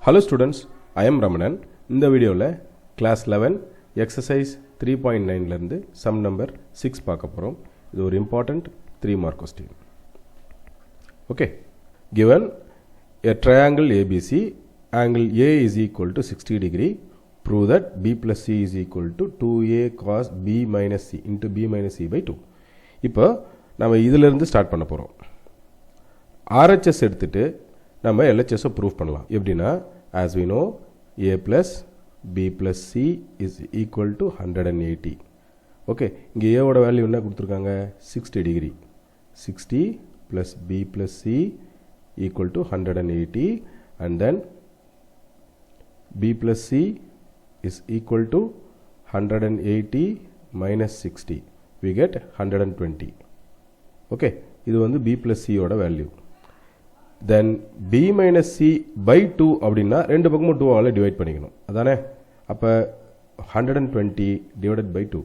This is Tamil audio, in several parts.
Hello students, I am Ramanan. In the video class 11 exercise 3.9 ல sum number 6 பார்க்க போறோம். இது ஒரு important 3 mark question. Okay. Given a triangle ABC, angle A is equal to 60 degree. Prove that B plus C is equal to 2A cos B minus C into B minus C by 2. இப்போ நம்ம இதில இருந்து ஸ்டார்ட் பண்ண போறோம். RHS எடுத்துட்டு நம்ம LHS ப்ரூஃப் பண்ணலாம். எப்படினா as we know A plus B plus C is equal to 180. Okay, இங்க A ஓட வேல்யூ என்ன கொடுத்திருக்காங்க 60 degree. 60 plus B plus C equal to 180 and then B plus C is equal to 180 minus 60. We get 120. Okay, இது வந்து B plus C ஓட value. Then B minus C by 2 அப்படின்னா ரெண்டு பக்கமும் 2 ஆல டிவைட் பண்ணிக்கணும் அதானே அப்ப 120 divided by 2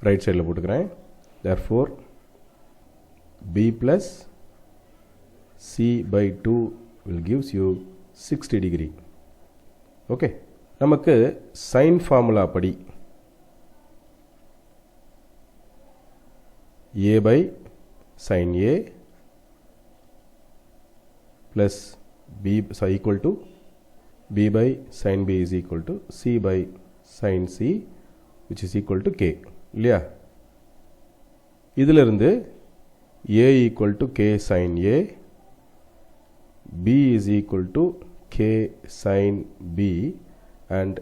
ரைட் சைடுல போட்டுக்கறேன் therefore B plus C by 2 will gives you 60 degree okay நமக்கு sin formula படி A by sin A plus B so equal to B by sin B is equal to C by sin C which is equal to K இல்லையா இதிலிருந்து A equal to K sin A B is equal to K sin B and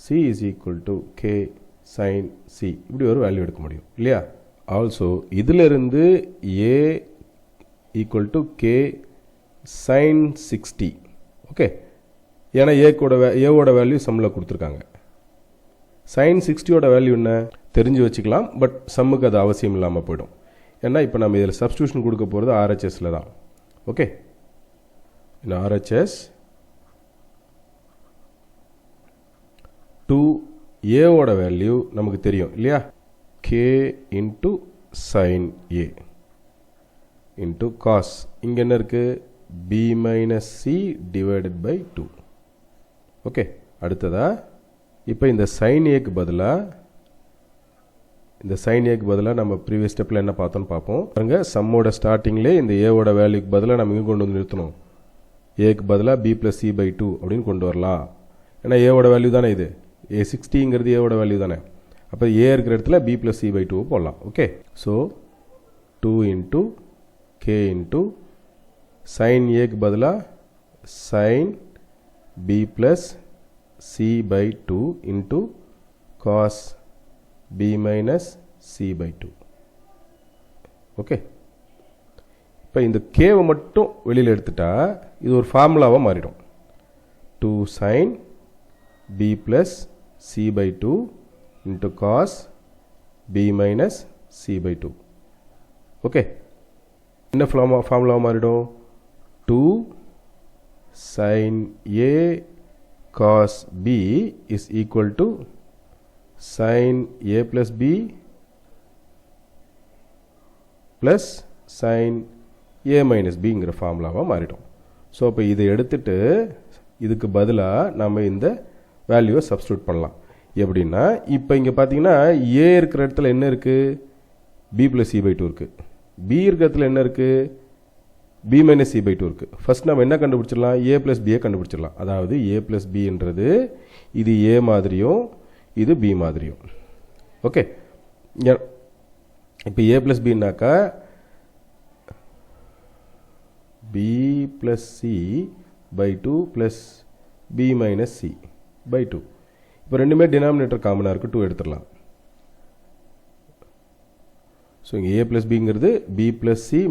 C is equal to K sin C இப்படி ஒரு வேல்யூ எடுக்க முடியும் இல்லையா also இதிலிருந்து A equal to K sin 60 okay ஏனா A ஓட வேல்யூ சம்ல கொடுத்திருக்காங்க sin 60 ஓட வேல்யூ என்ன தெரிஞ்சு வச்சுக்கலாம் பட் சம்முக்கு அது அவசியம் இல்லாம போய்டும் ஏன்னா இப்போ நாம இதல சப்ஸ்டிட்யூஷன் கொடுக்க போறது RHS ல தான் ஓகே in RHS 2 A ஓட வேல்யூ நமக்கு தெரியும் இல்லையா K into sin A into cos இங்க என்ன இருக்கு B minus C divided by 2 okay அடுத்ததா இப்போ இந்த sin A க்கு பதிலா நம்ம previous stepல என்ன பார்த்தோம்னு பாப்போம் பாருங்க சம்மோட ஸ்டார்டிங்ல இந்த A ஓட வேல்யூக்கு பதிலா நம்ம இங்க கொண்டு வந்து நிறுத்தணும் A க்கு பதிலா B plus C by 2 அப்படினு கொண்டு வரலாம் ஏனா A ஓட வேல்யூ தானே இது A 60 ங்கிறது A ஓட வேல்யூ தானே அப்ப A இருக்கிற இடத்துல B plus C by 2 போடலாம் okay so 2 into K into sin A க்கு பதிலா sin B plus C by 2 into cos B minus C by 2 okay இப்போ இந்த K வை மட்டும் வெளியில எடுத்துட்டா இது ஒரு ஃபார்முலாவா மாறிடும் 2 sin B plus C by 2 into cos B minus C by 2 okay என்ன ஃபார்முலாவா மாறிடும் 2 sin A cos B is equal to sin A plus B plus sin A minus B ங்கிற ஃபார்முலாவா மாறிடும் சோ அப்ப இதை எடுத்துட்டு இதுக்கு பதிலா நாம இந்த வேல்யூவை சப்ஸ்டிட்யூட் பண்ணலாம் எப்படின்னா இப்போ இங்க பாத்தீங்கன்னா A இருக்கிற இடத்துல என்ன இருக்கு B plus C by 2 இருக்கு B இருக்கிற இடத்துல என்ன இருக்கு B minus C by 2 இருக்கு ஃபர்ஸ்ட் நாம என்ன கண்டுபிடிச்சிரலாம் A plus B கண்டுபிடிச்சிரலாம் அதாவது A plus B என்றது இது A மாதிரியும் இது B மாதிரியும் ஓகே இப்போ A plus B னாக்கா B plus C by 2 plus B minus C by 2 இப்போ ரெண்டுமே டினாமினேட்டர் காமனா இருக்கு 2 எடுத்துறலாம் சோ இங்க A plus B ங்கிறது B plus C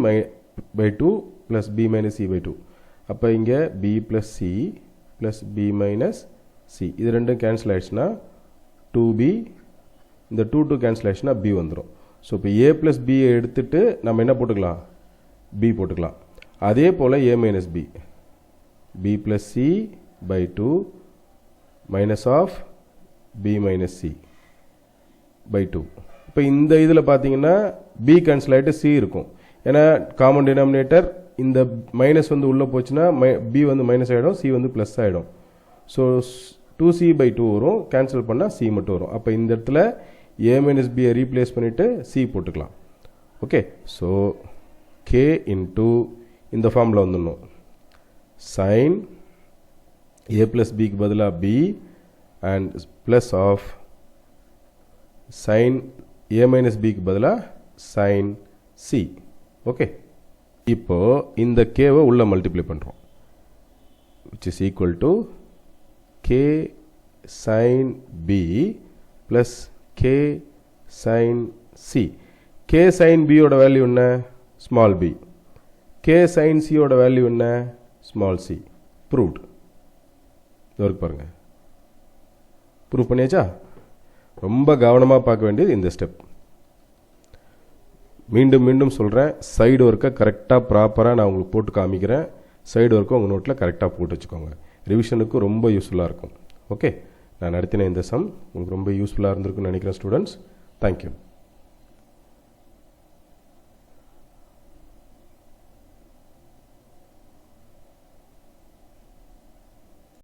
by 2 plus B minus C by 2 அப்ப இங்க B plus C plus B minus C இது ரெண்டும் கேன்சல் ஆயிடுச்சுனா 2B இந்த 2 கேன்சல் ஆயிடுச்சுனா B வந்துரும் சோ இப்போ A plus B எடுத்துட்டு நாம என்ன போட்டுக்கலாம் B போட்டுக்கலாம் அதே போல A minus B B plus C by 2 minus of B minus C by 2 இப்போ இந்த இதுல பாத்தீங்கன்னா B கேன்சல் ஆயிட்டு C இருக்கும் ஏனா காமன் டினாமினேட்டர் இந்த மைனஸ் வந்து உள்ளே போச்சுன்னா பி வந்து மைனஸ் ஆகிடும், சி வந்து ப்ளஸ் ஆகிடும். ஸோ 2c/2 வரும், கேன்சல் பண்ணால் சி மட்டும் வரும். அப்போ இந்த இடத்துல a மைனஸ் பியை ரீப்ளேஸ் பண்ணிவிட்டு சி போட்டுக்கலாம். ஓகே, ஸோ k இன்ட்டு இந்த ஃபார்மில் வந்துடணும். சைன் a ப்ளஸ் பிக்கு பதிலாக b and plus of sine a minus பிக்கு பதிலாக சைன் சி. ஓகே, இப்போது இந்த கேவை உள்ளே மல்டிப்ளை பண்ணுறோம், which is equal to k sin b plus k sin c. k sin b ஓட வேல்யூ என்ன? Small b. k sin c ஓட வேல்யூ என்ன? Small c. ப்ரூவ்ட். இதற்கு பாருங்க, ப்ரூவ் பண்ணியாச்சா? ரொம்ப கவனமாக பார்க்க வேண்டியது இந்த ஸ்டெப். மீண்டும் மீண்டும் சொல்கிறேன், சைடு ஒர்க்கை கரெக்டாக ப்ராப்பராக நான் உங்களுக்கு போட்டு காமிக்கிறேன். சைடு ஒர்க்கை உங்கள் நோட்டில் கரெக்டாக போட்டு வச்சுக்கோங்க. ரிவிஷனுக்கு ரொம்ப யூஸ்ஃபுல்லாக இருக்கும். ஓகே, நான் நடத்தின இந்த சம் உங்களுக்கு ரொம்ப யூஸ்ஃபுல்லாக இருந்திருக்குன்னு நினைக்கிறேன் ஸ்டூடெண்ட்ஸ். தேங்க்யூ.